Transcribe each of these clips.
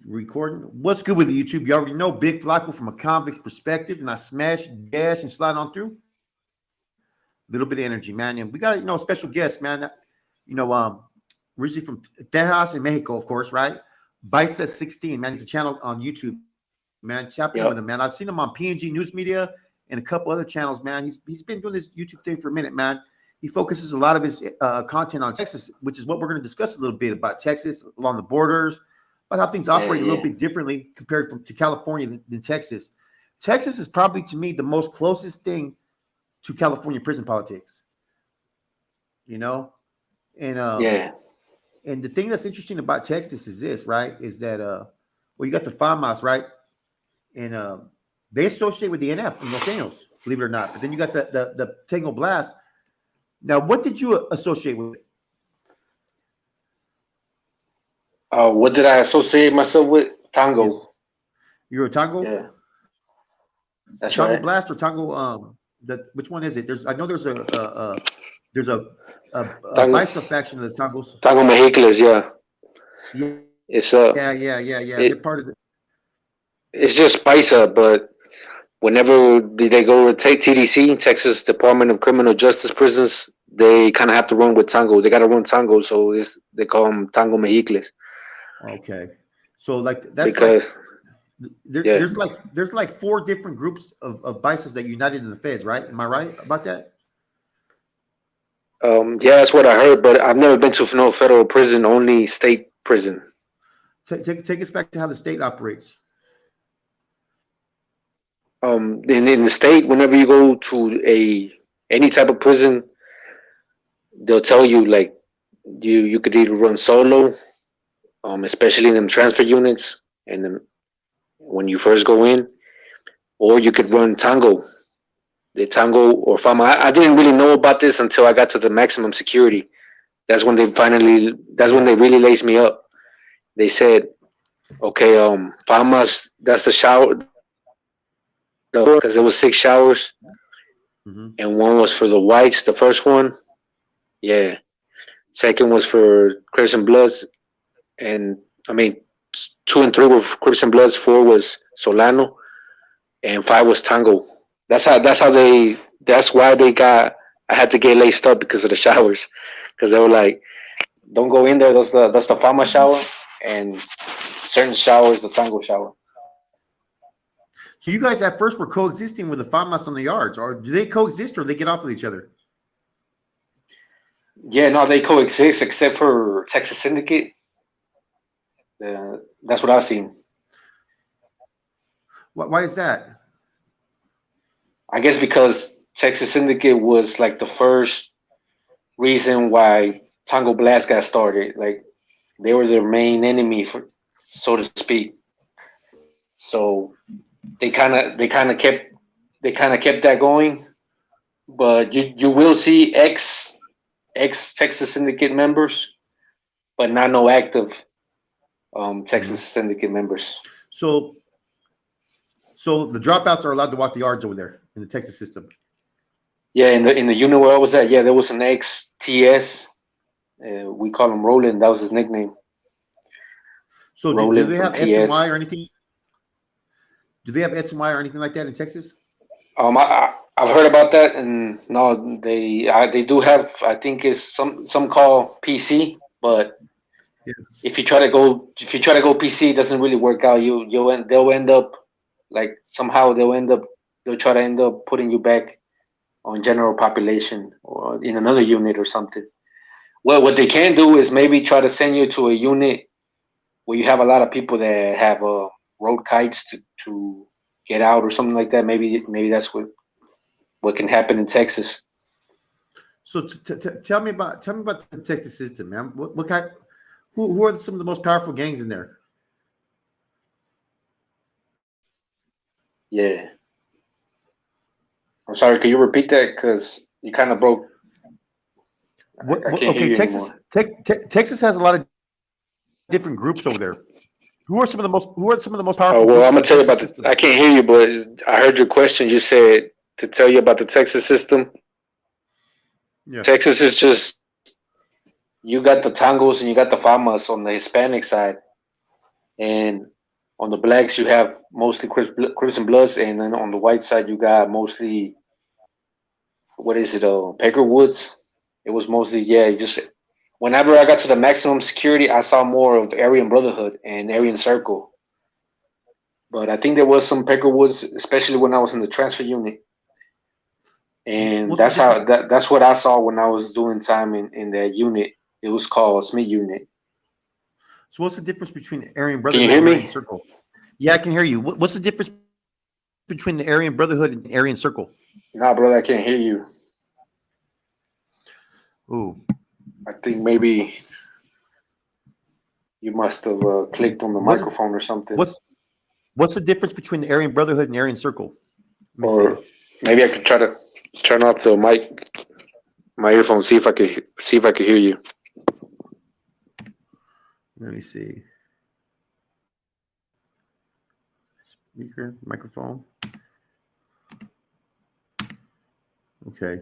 Recording. What's good with YouTube? You already know Big Flacco from a convict's perspective, and I smash, dash, and slide on through. A little bit of energy, man. And we got, a special guest, man. Originally from Tejas in Mexico, of course, right? Paisa 16, man. He's a channel on YouTube, man. Chop in with him, man. I've seen him on PNG News Media and a couple other channels, man. He's been doing this YouTube thing for a minute, man. He focuses a lot of his content on Texas, which is what we're going to discuss a little bit about Texas, along the borders, about how things operate a little bit differently compared to California than Texas. Texas is probably, to me, the most closest thing to California prison politics. And and the thing that's interesting about Texas is this, right? Is that you got the FAMAS, right? And they associate with the NF and Norteños, believe it or not. But then you got the Tango Blast. Now, what did you associate with? What did I associate myself with? Tango. Yes. You're a Tango? Yeah. That's Tango right. Blast or Tango? Which one is it? I know there's a Paisa faction of the Tangos. Tango Mexicles, yeah. Yeah. It's They're part of it. It's just Paisa, but whenever they go to take TDC, Texas Department of Criminal Justice prisons, they kind of have to run with Tango. They got to run Tango, so they call them Tango Mexicles. Okay, so that's because there's like 4 different groups of Paisas that united in the feds, right? Am I right about that? Yeah, that's what I heard, but I've never been to no federal prison, only state prison. Take us back to how the state operates. In the state, whenever you go to any type of prison, they'll tell you like you could either run solo, especially in them transfer units, and then when you first go in, or you could run Tango, the Tango or Fama. I didn't really know about this until I got to the maximum security. That's when they really laced me up. They said, okay, Fama's, that's the shower, because there was 6 showers, and one was for the whites, the first one. Yeah. Second was for Crips and Bloods, and 2 and 3 were Crips and Bloods, 4 was Solano, and 5 was Tango. That's why I had to get laced up because of the showers, because they were like, don't go in there. That's the Fama shower, and certain showers the Tango shower. So you guys at first were coexisting with the FAMAS on the yards, or do they coexist, or they get off with each other? Yeah, no, they coexist except for Texas Syndicate. That's what I've seen. Why is that? I guess because Texas Syndicate was like the first reason why Tango Blast got started. Like they were their main enemy, so to speak. So they kind of kept that going. But you will see ex Texas Syndicate members, but not no active Texas Syndicate members. So the dropouts are allowed to walk the yards over there in the Texas system. Yeah, in the unit where I was at, there was an ex-TS. We call him Roland. That was his nickname. So do they have SMY or anything? Do they have SMY or anything like that in Texas? I've heard about that, and no, they do have. I think it's some call PC, but if you try to go PC, it doesn't really work out. They'll end up like somehow they'll try to end up putting you back on general population or in another unit or something. Well, what they can do is maybe try to send you to a unit where you have a lot of people that have road kites to get out or something like that. Maybe that's what can happen in Texas. So tell me about the Texas system, man. What kind? Who are some of the most powerful gangs in there? Yeah. I'm sorry. Can you repeat that? Because you kind of broke. Okay, Texas has a lot of different groups over there. Who are some of the most powerful? Oh well, I'm gonna tell you about the. I can't hear you, but I heard your question. You said to tell you about the Texas system. Yeah. Texas is just, you got the Tangos and you got the Famas on the Hispanic side, and on the blacks you have mostly Crips and Bloods, and then on the white side you got mostly what is it? Peckerwoods. Woods. It was mostly just whenever I got to the maximum security, I saw more of Aryan Brotherhood and Aryan Circle. But I think there was some Peckerwoods, especially when I was in the transfer unit, and What's the difference? that's what I saw when I was doing time in that unit. It was called Smith Unit. So what's the difference between Aryan Can you Brotherhood hear and Aryan me? Circle? Yeah, I can hear you. What's the difference between the Aryan Brotherhood and Aryan Circle? Nah, brother, I can't hear you. Ooh. I think maybe you must have clicked on the What's microphone or something, what's what's the difference between the Aryan Brotherhood and Aryan Circle? Let me see. or maybe I could try to turn off the my earphone, see if I could hear you. Let me see. Speaker, microphone. Okay.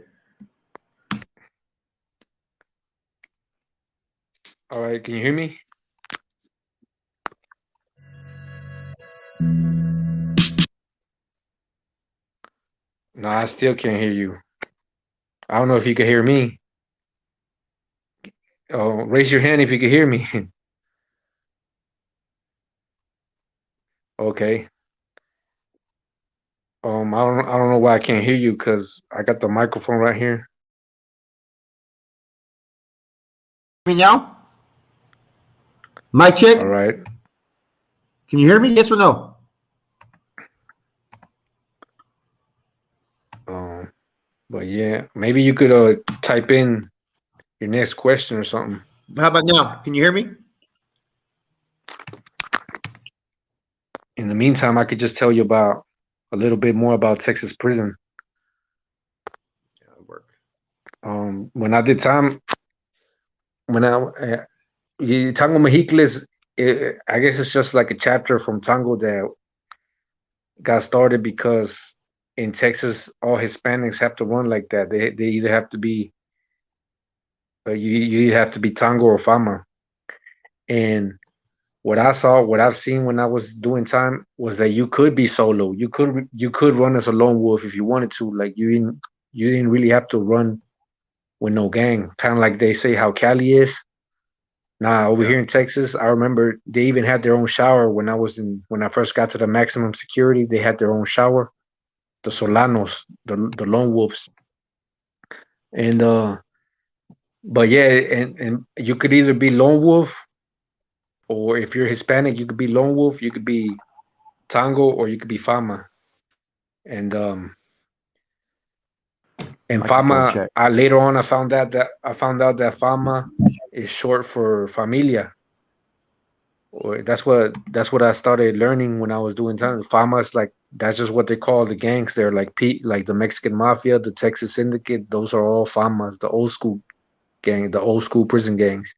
All right, can you hear me? No, I still can't hear you. I don't know if you can hear me. Oh, raise your hand if you can hear me. Okay. I don't know why I can't hear you because I got the microphone right here. Me now? Mic check. All right. Can you hear me? Yes or no? Um, but yeah, maybe you could type in your next question or something. How about now? Can you hear me? In the meantime, I could just tell you about a little bit more about Texas prison. Yeah, work. When I did time, when Tango Mexicles, I guess it's just like a chapter from Tango that got started because in Texas, all Hispanics have to run like that. They either have to be you either have to be Tango or Fama. And what I've seen when I was doing time was that you could be solo. You could run as a lone wolf if you wanted to. Like you didn't really have to run with no gang. Kind of like they say how Cali is. Nah, over Yeah. here in Texas, I remember they even had their own shower when I first got to the maximum security. They had their own shower. The Solanos, the lone wolves, and but yeah, and you could either be lone wolf or if you're Hispanic, you could be lone wolf, you could be Tango, or you could be Fama. And Microphone Fama, check. I later on I found out that Fama is short for familia. Or that's what I started learning when I was doing time. Fama is like that's just what they call the gangs. They're like like the Mexican Mafia, the Texas Syndicate. Those are all Famas, the old school gang, the old school prison gangs.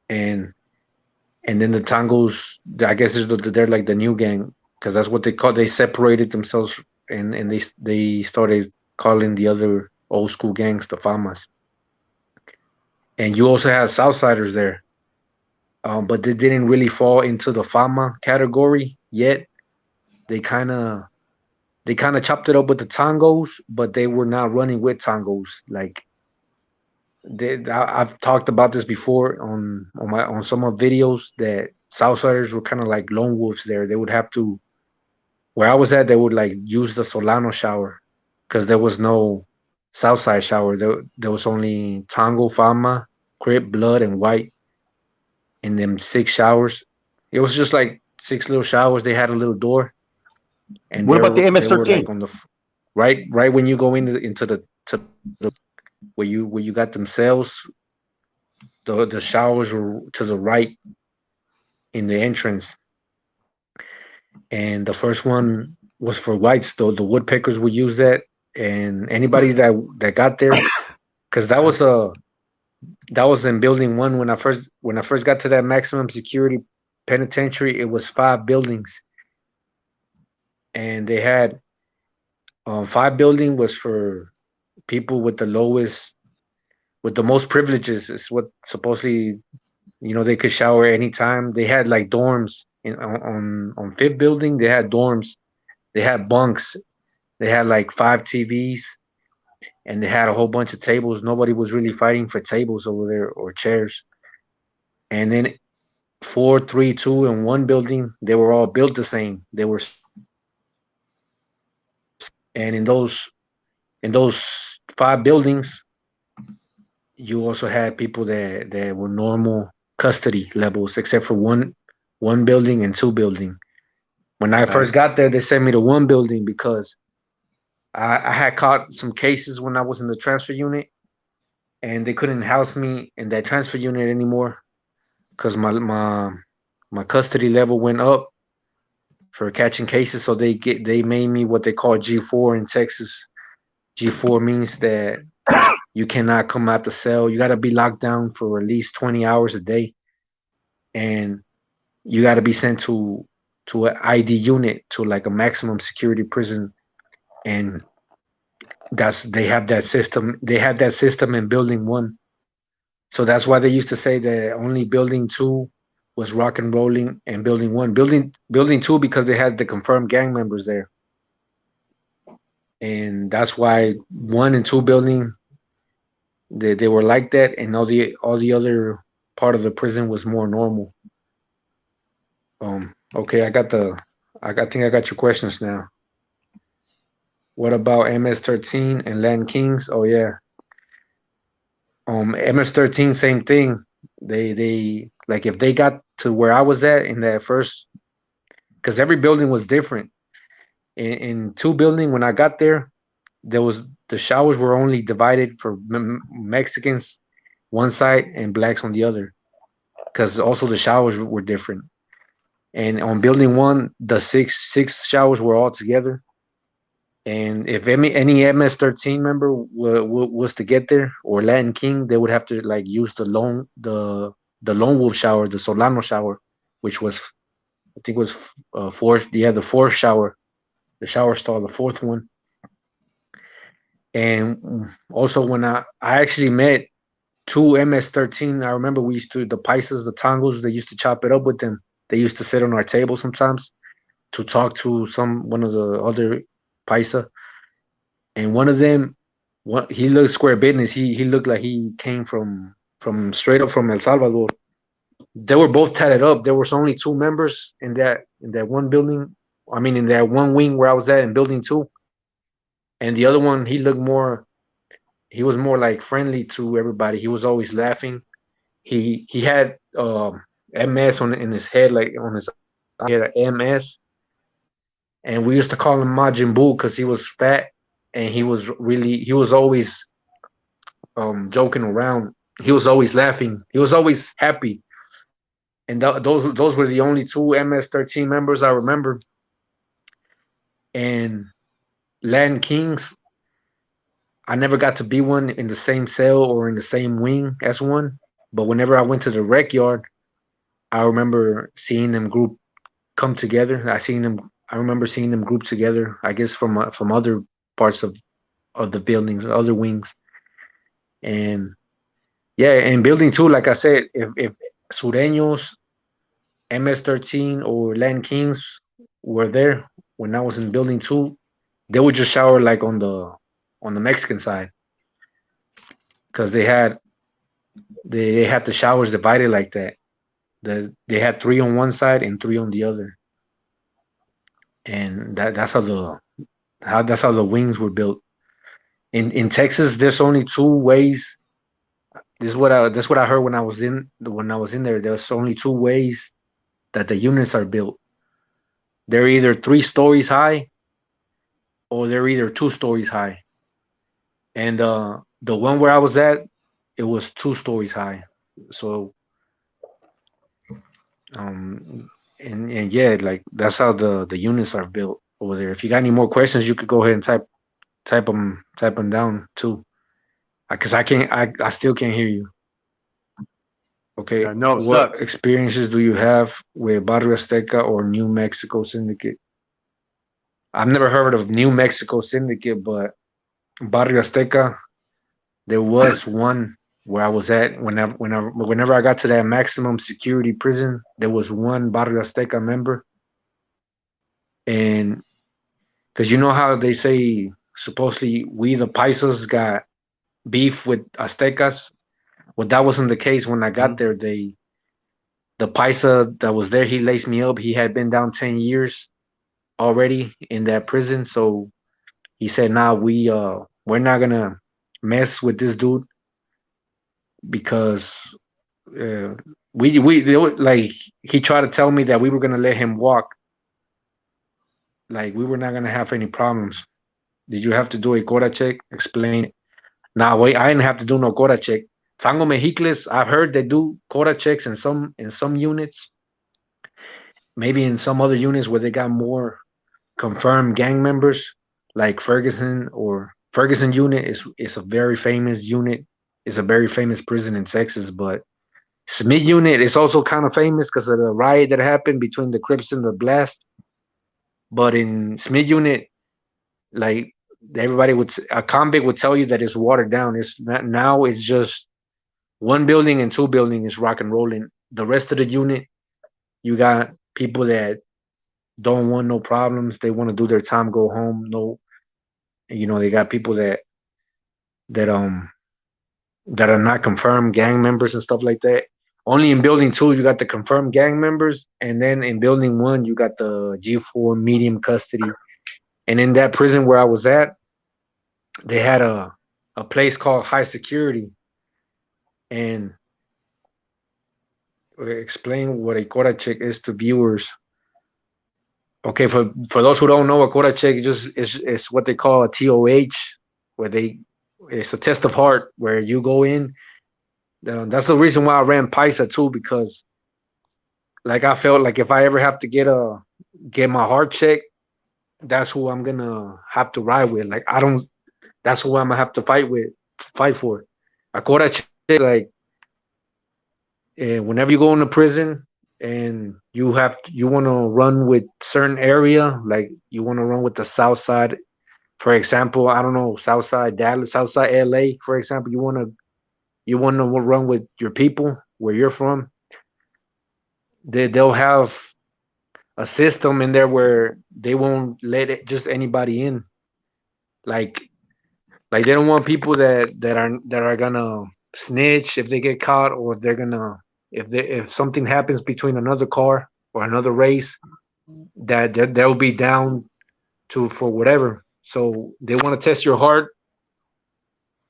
And then the Tangos, I guess they're like the new gang because that's what they call. They separated themselves and they started calling the other old school gangs the Famas. And you also have Southsiders there, but they didn't really fall into the Fama category yet. They kind of chopped it up with the Tangos, but they were not running with Tangos. Like I've talked about this before on some of videos that Southsiders were kind of like lone wolves there. They would have to where I was at. They would like use the Solano shower because there was no Southside shower. There was only Tango, Fama, Crip, Blood, and White in them 6 showers. It was just like 6 little showers. They had a little door, and What about the they were MS-13? like on the right when you go into the where you got them cells. The showers were to the right in the entrance, and the first one was for whites. Though the woodpeckers would use that, and anybody that got there, because that was in building one when I first got to that maximum security penitentiary. It was 5 buildings, and they had 5 building was for people with the most privileges. Is what supposedly They could shower anytime. They had like dorms on fifth building. They had dorms. They had bunks. They had like five TVs, and they had a whole bunch of tables. Nobody was really fighting for tables over there or chairs. And then four, three, two, and one building, they were all built the same. They were, and in those five buildings, you also had people that were normal custody levels, except for one building and two building. When I first Okay. got there, they sent me to one building because I had caught some cases when I was in the transfer unit, and they couldn't house me in that transfer unit anymore because my custody level went up for catching cases. So they made me what they call G4 in Texas. G4 means that you cannot come out the cell. You got to be locked down for at least 20 hours a day, and you got to be sent to an ID unit, to like a maximum security prison. And that's they have that system. They had that system in building one. So that's why they used to say that only building two was rock and rolling, and building one, building two, because they had the confirmed gang members there. And that's why one and two building, they were like that, and all the other part of the prison was more normal. Okay, I think I got your questions now. What about MS-13 and Land Kings? Oh yeah. MS-13, same thing. They like, if they got to where I was at in that first, because every building was different. In two building, when I got there, there was the showers were only divided for Mexicans one side and blacks on the other, because also the showers were different. And on building one, the six showers were all together. And if any MS-13 member was to get there, or Latin King, they would have to like use the lone wolf shower, the Solano shower, which was, I think, was fourth. Yeah, the fourth shower, the shower stall, the fourth one. And also, when I actually met two MS-13, I remember we used to, the Paisas, the Tongos, they used to chop it up with them. They used to sit on our table sometimes to talk to one of the other Paisa. And one of them, he looked square business. He looked like he came from straight up from El Salvador. They were both tatted up. There was only two members in that one building. I mean, in that one wing where I was at in building two. And the other one, he was more like friendly to everybody. He was always laughing. He had MS on in his head, like on his, he had a MS, and we used to call him Majin Buu because he was fat, and he was always joking around. He was always laughing. He was always happy. And those were the only two MS-13 members I remember. And Land Kings, I never got to be one in the same cell or in the same wing as one. But whenever I went to the rec yard, I remember seeing them group come together. I remember seeing them group together. I guess from other parts of the buildings, other wings. And yeah, and building two, like I said, if Sureños, MS-13, or Land Kings were there when I was in building two, they would just shower like on the Mexican side, because they had the showers divided like that. They had three on one side and three on the other, and that's how the wings were built. In Texas, there's only two ways. This is what I heard when I was in there. There's only two ways that the units are built. They're either 3 stories high, or they're either 2 stories high. And the one where I was at, it was 2 stories high. So and yeah, like that's how the units are built over there. If you got any more questions, you could go ahead and type them down too. Because I still can't hear you. Okay, No, it what sucks. experiences do you have with Barrio Azteca or New Mexico Syndicate? I've never heard of New Mexico Syndicate, but Barrio Azteca, there was one. where I was at. Whenever I got to that maximum security prison, there was one Barrio Azteca member, and because you know how they say supposedly we the Paisas got beef with Aztecas. Well, that wasn't the case when I got Mhm. there. The Paisa that was there, he laced me up. He had been down 10 years already in that prison, so he said, "Nah, we're not gonna mess with this dude because uh, like he tried to tell me that we were gonna let him walk, like we were not gonna have any problems. Did you have to do a quota check? Explain it. Nah, wait, I didn't have to do no quota check. Fango Mexicles, I've heard they do quota checks in some units, maybe in some other units where they got more confirmed gang members, like Ferguson or Ferguson unit is a very famous unit. It's a very famous prison in Texas, but Smith unit is also kind of famous because of the riot that happened between the Crips and the Blast. But in Smith unit, like everybody a convict would tell you that it's watered down. It's not now. It's just one building and two building is rock and rolling. The rest of the unit, you got people that don't want no problems. They want to do their time, go home. No, they got people that that are not confirmed gang members and stuff like that. Only in building two you got the confirmed gang members, and then in building one you got the G4 medium custody. And in that prison where I was at, they had a place called high security. And explain what a quota check is to viewers. Okay, for those who don't know, a quota check is what they call a TOH, where it's a test of heart where you go in. That's the reason why I ran Paisa too, because like I felt like if I ever have to get my heart checked, that's who I'm gonna have to ride with. Like I don't, that's who I'm gonna have to fight for. A quota check, like whenever you go into prison and you want to run with certain area, like you want to run with the South Side, for example. I don't know, South Side Dallas, South Side LA, for example. You want to run with your people where you're from. They'll have a system in there where they won't let just anybody in. Like like they don't want people that are gonna snitch if they get caught, or if they're gonna if something happens between another car or another race, that they'll be down to for whatever. So they want to test your heart,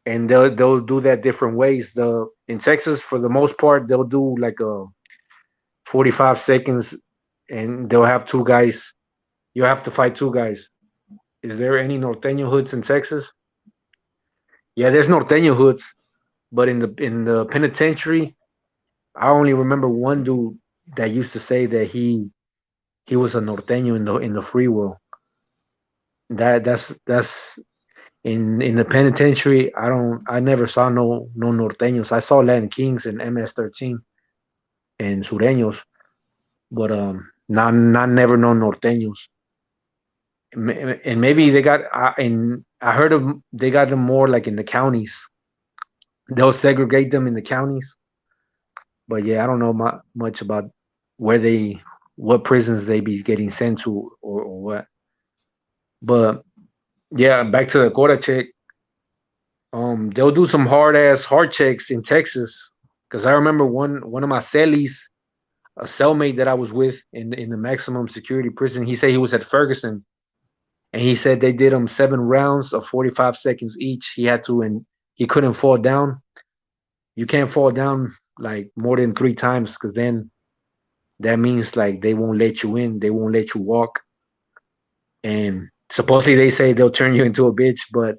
and they'll do that different ways. The In Texas, for the most part, they'll do like a 45 seconds, and they'll have two guys. You have to fight two guys. Is there any norteño hoods in Texas? Yeah, there's norteño hoods, but in the penitentiary, I only remember one dude that used to say that he was a norteño in the free world. That's in the penitentiary. I never saw no norteños. I saw Latin Kings and MS-13 and sureños, but not never no norteños. And maybe they got and I heard of they got them more like in the counties. They'll segregate them in the counties. But yeah, I don't know much about where what prisons they be getting sent to, or what. But yeah, back to the quota check. They'll do some hard ass heart checks in Texas, because I remember one of my cellies, a cellmate that I was with in the maximum security prison. He said he was at Ferguson, and he said they did him 7 rounds of 45 seconds each. And he couldn't fall down. You can't fall down like more than 3 times, because then that means like they won't let you in. They won't let you walk. And supposedly they say they'll turn you into a bitch, but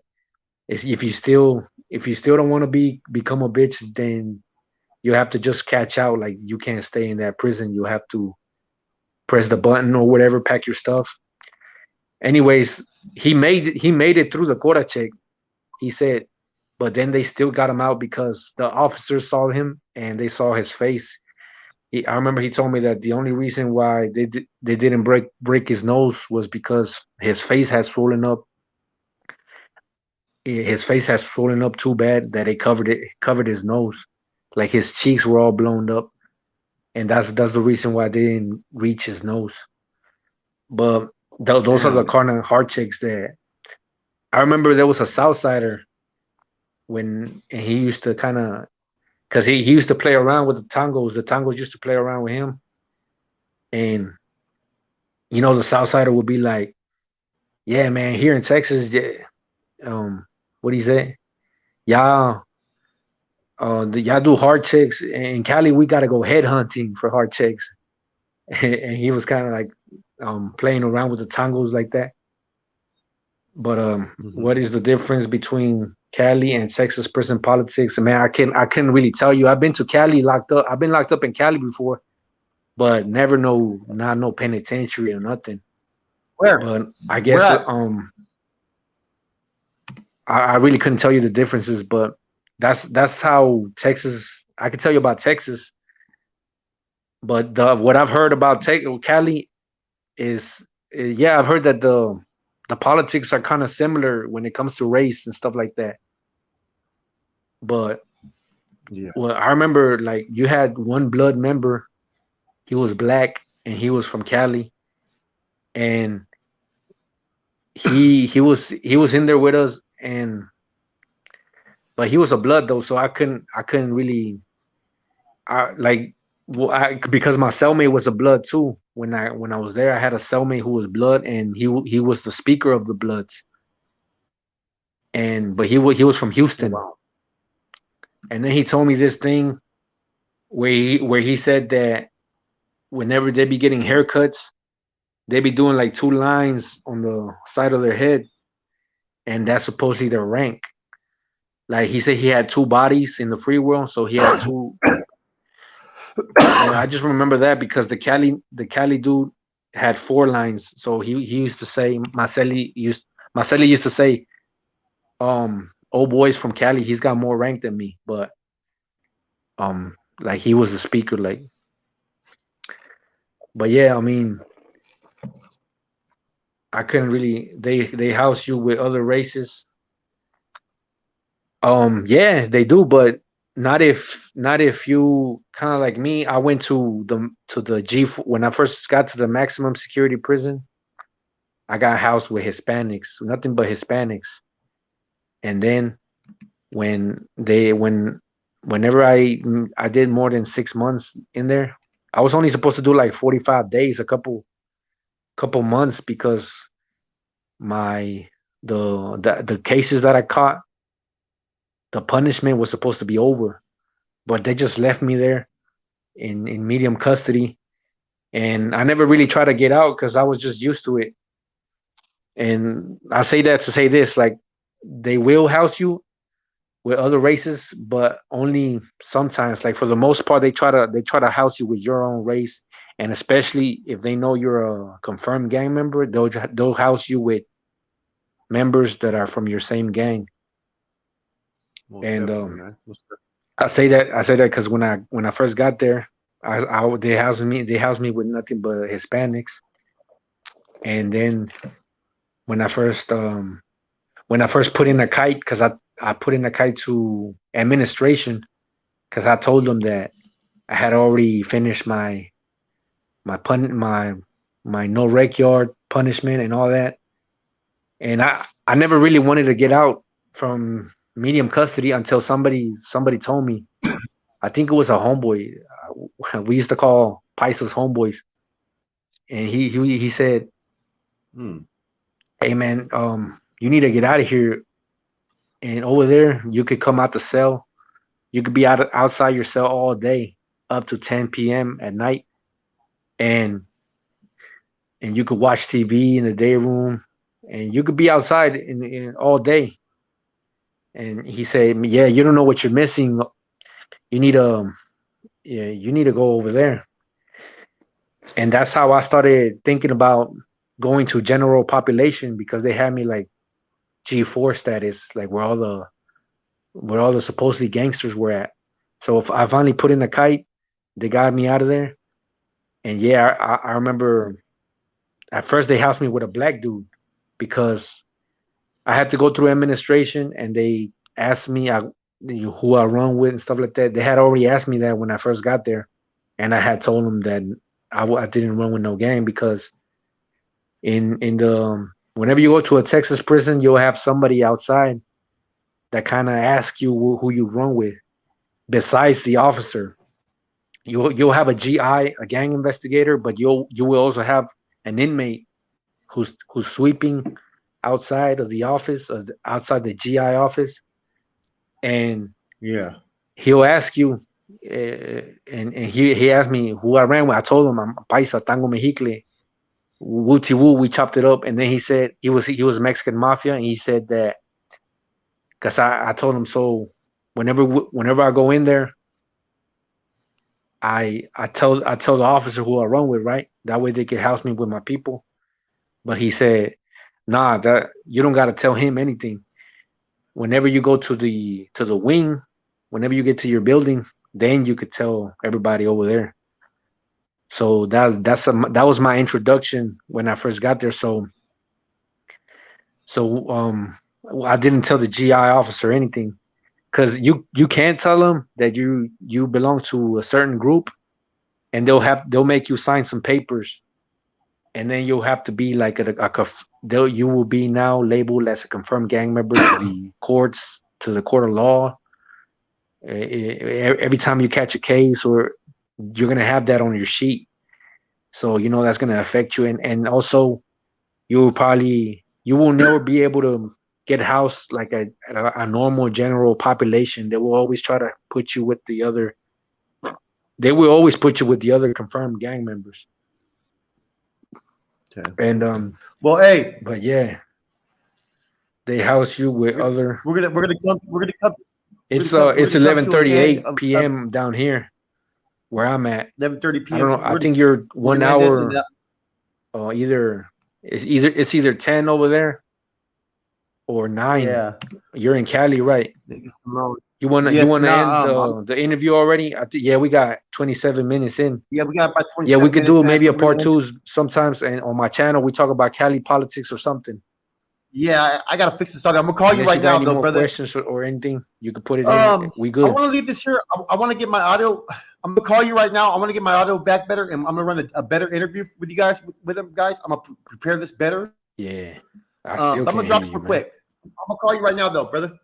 if you still don't want to become a bitch, then you have to just catch out. Like you can't stay in that prison. You have to press the button or whatever, pack your stuff. Anyways, he made it through the quota check. He said, but then they still got him out because the officers saw him and they saw his face. I remember he told me that the only reason why they didn't break his nose was because his face had swollen up. his face has swollen up too bad that it covered his nose, like his cheeks were all blown up, and that's the reason why they didn't reach his nose. But those are the Damn. kind of hard chicks that I remember. There was a Southsider when and he used to kind of because he used to play around with the Tongos. The Tongos used to play around with him, and the Southsider would be like, "Yeah, man, here in Texas, yeah, what do you say? Y'all, y'all do hard chicks. In Cali, we gotta go head hunting for hard chicks." And he was kind of like playing around with the Tongos like that. But what is the difference between Cali and Texas prison politics? Man, I couldn't really tell you. I've been to Cali locked up. I've been locked up in Cali before, but never not no penitentiary or nothing. Where? But I Where guess at? I really couldn't tell you the differences, but that's how Texas. I can tell you about Texas, but what I've heard about Cali is, yeah, I've heard that the politics are kind of similar when it comes to race and stuff like that. But Yeah. well, I remember like you had one blood member. He was black and he was from Cali, and he was in there with us, and but he was a blood though, so I couldn't really like because my cellmate was a blood too. When I was there, I had a cellmate who was blood, and he was the speaker of the Bloods, and but he was from Houston, Wow. and then he told me this thing where he said that whenever they be getting haircuts, they be doing like two lines on the side of their head, and that's supposedly their rank. Like he said, he had two bodies in the free world, so he had two. And I just remember that because the Cali dude had four lines. So he used to say Marcelli used to say, old boys from Cali, he's got more rank than me. But like he was the speaker, like. But yeah, I mean, I couldn't really. They house you with other races. Yeah, they do, but not if you kind of like me. I went to the G when I first got to the maximum security prison. I got housed with Hispanics, nothing but Hispanics. And then whenever I did more than 6 months in there, I was only supposed to do like 45 days, a couple months because my the cases that I caught, the punishment was supposed to be over, but they just left me there in medium custody, and I never really tried to get out because I was just used to it. And I say that to say this, like they will house you with other races, but only sometimes. Like for the most part, they try to house you with your own race, and especially if they know you're a confirmed gang member, they'll house you with members that are from your same gang. Most And definitely, man. Most I say that because when I first got there, they housed me with nothing but Hispanics, and then when I first um when I first put in a kite, because I put in a kite to administration because I told them that I had already finished my pun my no rec yard punishment and all that, and I never really wanted to get out from medium custody until somebody told me. I think it was a homeboy. We used to call Paisa's homeboys, and he said, Hmm. "Hey man, you need to get out of here. And over there, you could come out the cell. You could be outside your cell all day, up to 10 p.m. at night, and you could watch TV in the day room, and you could be outside in all day." And he said, "Yeah, you don't know what you're missing. You need yeah, you need to go over there." And that's how I started thinking about going to general population because they had me like G4 status, like where all the supposedly gangsters were at. So if I finally put in a kite, they got me out of there. And yeah, I remember at first they housed me with a black dude because I had to go through administration, and they asked me who I run with and stuff like that. They had already asked me that when I first got there, and I had told them that I didn't run with no gang because in the whenever you go to a Texas prison, you'll have somebody outside that kind of asks you who you run with, besides the officer. You'll have a GI, a gang investigator, but you will also have an inmate who's sweeping outside of the office, or outside the GI office, and Yeah. he'll ask you, and he asked me who I ran with. I told him I'm Paisa, Tango Mexicle, Wooty Woo. We chopped it up, and then he said he was Mexican mafia, and he said that because I told him so. Whenever I go in there, I tell the officer who I run with, right? That way they can house me with my people. But he said, nah, that you don't gotta tell him anything. Whenever you go to the wing, whenever you get to your building, then you could tell everybody over there. So that was my introduction when I first got there. So I didn't tell the GI officer anything, because you can't tell them that you belong to a certain group, and they'll make you sign some papers, and then you'll have to be like you will be now labeled as a confirmed gang member to the courts, to the court of law. Every time you catch a case, or you're gonna have that on your sheet, so that's gonna affect you, and also you will never be able to get housed like a normal general population. They will always try to put you with the other. They will always put you with the other confirmed gang members. Okay. And Well, hey, but yeah, they house you with other. we're gonna come. It's we're it's gonna come to an end 11:38 p.m. down here where I'm at. 11:30 I p.m. don't know. So I think you're we're 1 gonna end this hour. and It's either 10 over there or 9. yeah. You're in Cali, right? You wanna Yes, end I'm- the interview already? Yeah, we got 27 minutes in. yeah, we got about 27 Yeah, we could minutes, do man, maybe so a we're part gonna- 2 sometimes, and on my channel we talk about Cali politics or something. Yeah, I gotta fix this audio. I'm gonna call you Unless right you got now, any though, more brother. questions or anything, you could put it in. We I good. want to leave this here. I want to get my audio. I'm gonna call you right now. I want to get my audio back better, and I'm gonna run a better interview with you guys. With them guys, I'm gonna prepare this better. Yeah. I'm gonna drop this real quick. I'm gonna call you right now, though, brother.